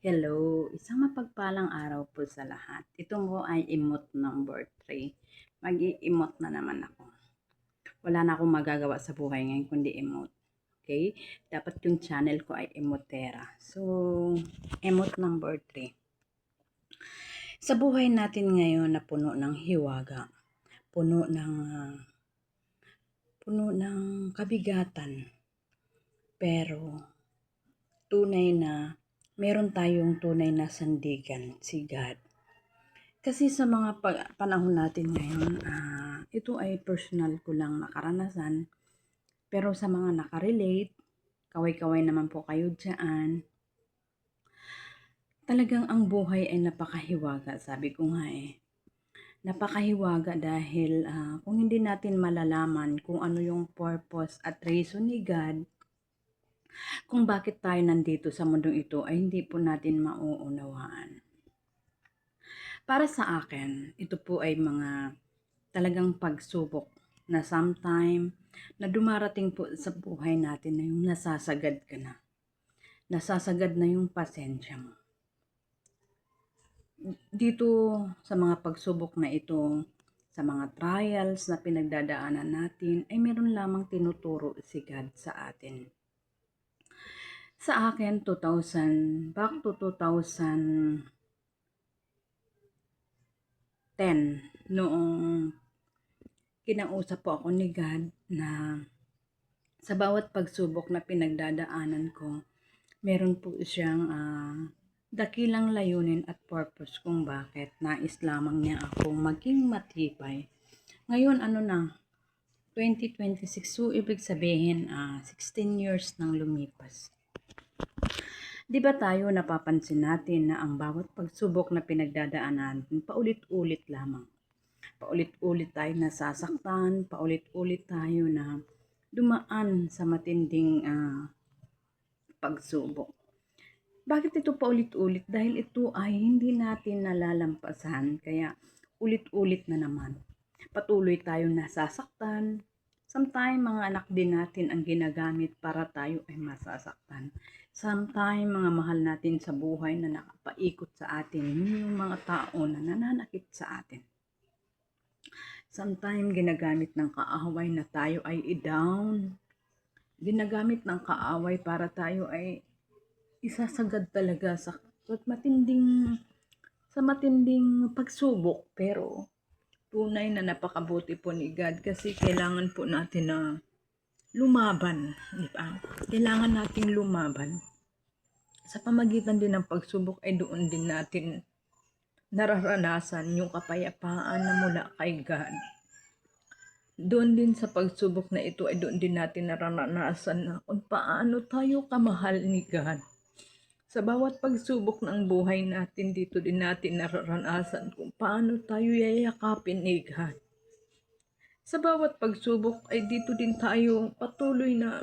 Hello, isang mapagpalang araw po sa lahat. Ito po ay emote number 3. Mag-i-emote na naman ako. Wala na akong magagawa sa buhay ngayon kundi emote. Okay? Dapat yung channel ko ay emotera. So, emote number 3. Sa buhay natin ngayon na puno ng hiwaga, puno ng kabigatan, pero tunay na meron tayong tunay na sandigan, si God. Kasi sa mga panahon natin ngayon, ito ay personal ko lang na karanasan. Pero sa mga nakarelate, kaway-kaway naman po kayo dyan. Talagang ang buhay ay napakahiwaga, sabi ko nga eh. Napakahiwaga dahil kung hindi natin malalaman kung ano yung purpose at reason ni God, kung bakit tayo nandito sa mundong ito ay hindi po natin mauunawaan. Para sa akin, ito po ay mga talagang pagsubok na sometime na dumarating po sa buhay natin na yung nasasagad ka na. Nasasagad na yung pasensya mo. Dito sa mga pagsubok na ito, sa mga trials na pinagdadaanan natin, ay meron lamang tinuturo si God sa atin. Sa akin, back to 2010, noong kinausap po ako ni God na sa bawat pagsubok na pinagdadaanan ko, meron po siyang dakilang layunin at purpose kung bakit nais lamang niya ako maging matibay. Ngayon, 2026, so ibig sabihin 16 years nang lumipas. Di ba tayo napapansin natin na ang bawat pagsubok na pinagdadaanan paulit-ulit lamang. Paulit-ulit tayo nasasaktan, paulit-ulit tayo na dumaan sa matinding pagsubok. Bakit ito paulit-ulit? Dahil ito ay hindi natin nalalampasan, kaya ulit-ulit na naman. Patuloy tayong nasasaktan. Sometimes mga anak din natin ang ginagamit para tayo ay masasaktan. Sometimes mga mahal natin sa buhay na nakapaikot sa atin, yung mga tao na nananakit sa atin. Sometimes ginagamit ng kaaway na tayo ay i-down. Ginagamit ng kaaway para tayo ay isasagad talaga sa matinding pagsubok. Pero tunay na napakabuti po ni God kasi kailangan po natin na lumaban, di ba? Kailangan nating lumaban. Sa pamagitan din ng pagsubok ay doon din natin nararanasan yung kapayapaan na mula kay God. Doon din sa pagsubok na ito ay doon din natin nararanasan na kung paano tayo kamahal ni God. Sa bawat pagsubok ng buhay natin, dito din natin nararanasan kung paano tayo yayakapin ni God. Sa bawat pagsubok ay dito din tayo patuloy na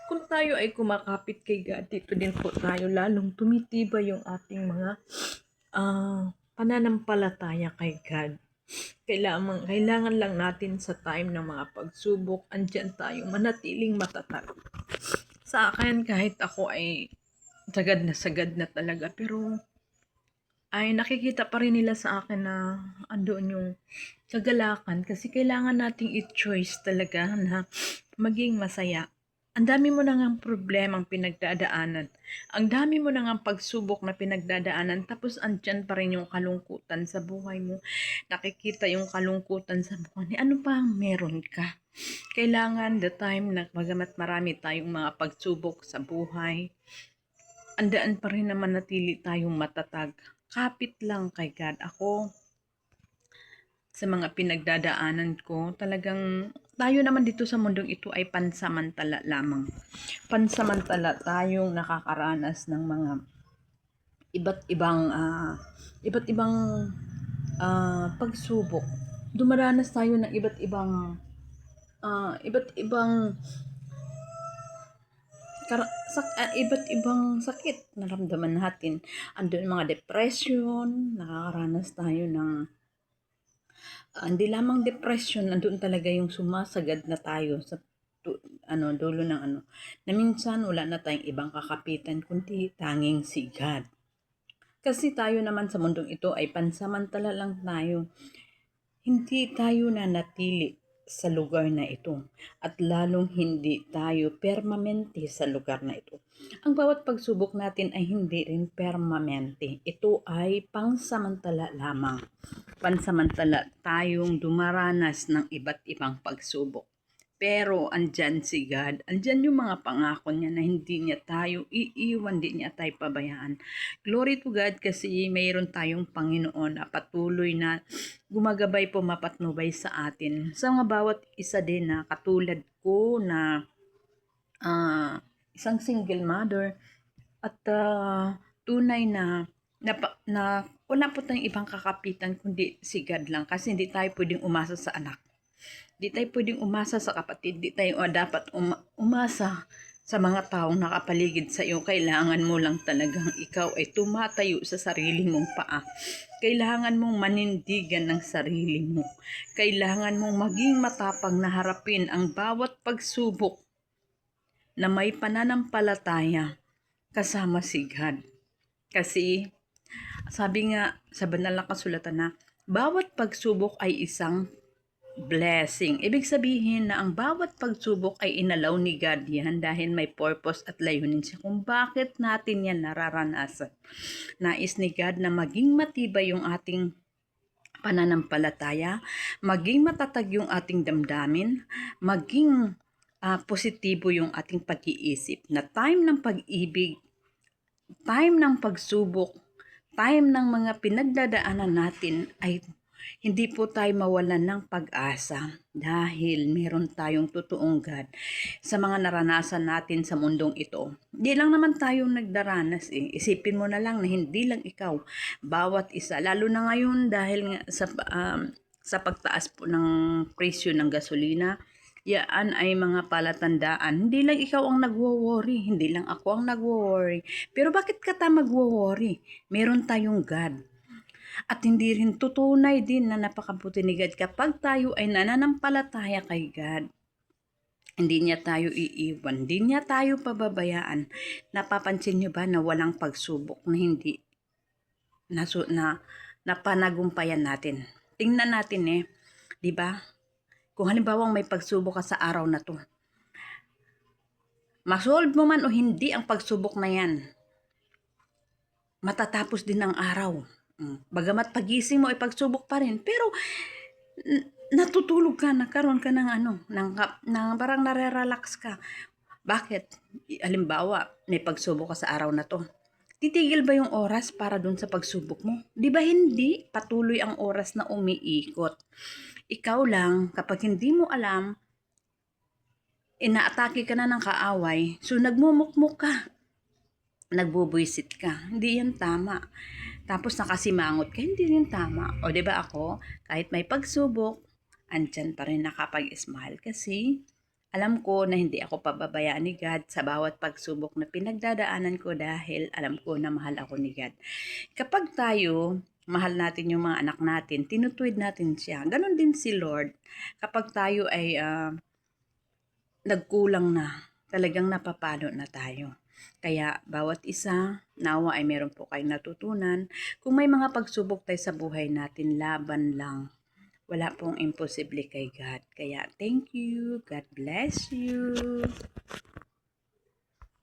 kung tayo ay kumakapit kay God, dito din po tayo lalong tumitibay yung ating mga pananampalataya kay God. Kailangan lang natin sa time ng mga pagsubok, andyan tayo manatiling matatag. Sa akin, kahit ako ay sagad na talaga, pero ay nakikita pa rin nila sa akin na andoon yung kagalakan kasi kailangan nating i-choice talaga na maging masaya. Ang dami mo nang ang problemang pinagdadaanan. Ang dami mo nang ang pagsubok na pinagdadaanan tapos andyan pa rin yung kalungkutan sa buhay mo. Nakikita yung kalungkutan sa buhay ni ano pa ang meron ka. Kailangan the time na bagamat marami tayong mga pagsubok sa buhay, andaan pa rin na manatili tayong matatag. Kapit lang kay God. Ako, sa mga pinagdadaanan ko, talagang tayo naman dito sa mundong ito ay pansamantala lamang. Pansamantala tayong nakakaranas ng mga iba't ibang pagsubok. Dumaranas tayo ng iba't ibang sakit naramdaman natin. Andun mga depression, nakakaranas tayo ng hindi lamang depression, andun talaga yung sumasagad na tayo sa dulo ng na minsan wala na tayong ibang kakapitan kundi tanging si God. Kasi tayo naman sa mundong ito ay pansamantala lang tayo. Hindi tayo nanatili sa lugar na ito at lalong hindi tayo permanente sa lugar na ito. Ang bawat pagsubok natin ay hindi rin permanente. Ito ay pangsamantala lamang. Pansamantala tayong dumaranas ng iba't ibang pagsubok. Pero andyan si God, andyan yung mga pangako niya na hindi niya tayo iiwan, hindi niya tayo pabayaan. Glory to God kasi mayroon tayong Panginoon na patuloy na gumagabay po mapatnubay sa atin. Sa mga bawat isa din na katulad ko na isang single mother at tunay na wala po tayong ibang kakapitan kundi si God lang kasi hindi tayo pwedeng umasa sa anak. Di tayo pwedeng umasa sa kapatid, di tayo dapat umasa sa mga taong nakapaligid sa iyo. Kailangan mo lang talagang ikaw ay tumatayo sa sarili mong paa. Kailangan mong manindigan ng sarili mo. Kailangan mong maging matapang na harapin ang bawat pagsubok na may pananampalataya kasama si God. Kasi sabi nga sa banal na kasulatan na bawat pagsubok ay isang blessing. Ibig sabihin na ang bawat pagsubok ay inalaw ni God yan dahil may purpose at layunin siya kung bakit natin yan nararanasan. Nais ni God na maging matibay yung ating pananampalataya, maging matatag yung ating damdamin, maging positibo yung ating pag-iisip na time ng pag-ibig, time ng pagsubok, time ng mga pinagdadaanan natin ay hindi po tayo mawalan ng pag-asa dahil meron tayong totoong God sa mga naranasan natin sa mundong ito. Hindi lang naman tayong nagdaranas eh. Isipin mo na lang na hindi lang ikaw, bawat isa. Lalo na ngayon dahil sa pagtaas po ng presyo ng gasolina, yan ay mga palatandaan. Hindi lang ikaw ang nagwo-worry, hindi lang ako ang nagwo-worry. Pero bakit ka ta magwo-worry? Meron tayong God. At hindi rin tutunay din na napakabuti ni God kapag tayo ay nananampalataya kay God. Hindi niya tayo iiwan, hindi niya tayo pababayaan. Napapansin niyo ba na walang pagsubok na hindi na panagumpayan natin? Tingnan natin di ba? Kung halimbawa may pagsubok ka sa araw na to, masolve mo man o hindi ang pagsubok na yan, matatapos din ang araw. Bagamat pagising mo ay pagsubok pa rin, pero natutulog ka, nagkaroon ka ng ng parang nare-relax ka. Bakit? Halimbawa, may pagsubok ka sa araw na to. Titigil ba yung oras para dun sa pagsubok mo? Di ba hindi? Patuloy ang oras na umiikot. Ikaw lang, kapag hindi mo alam, inaatake ka na ng kaaway, so nagmumukmuk ka. Nagbubuisit ka. Hindi yan tama. Tapos nakasimangot ka, hindi rin tama. O diba ako, kahit may pagsubok, andyan pa rin nakapag-smile kasi alam ko na hindi ako pababayaan ni God sa bawat pagsubok na pinagdadaanan ko dahil alam ko na mahal ako ni God. Kapag tayo, mahal natin yung mga anak natin, tinutuwid natin siya. Ganon din si Lord. Kapag tayo ay nagkulang na, talagang napapalo na tayo. Kaya bawat isa, nawa ay meron po kayong natutunan. Kung may mga pagsubok tayo sa buhay natin, laban lang. Wala pong imposible kay God. Kaya thank you. God bless you.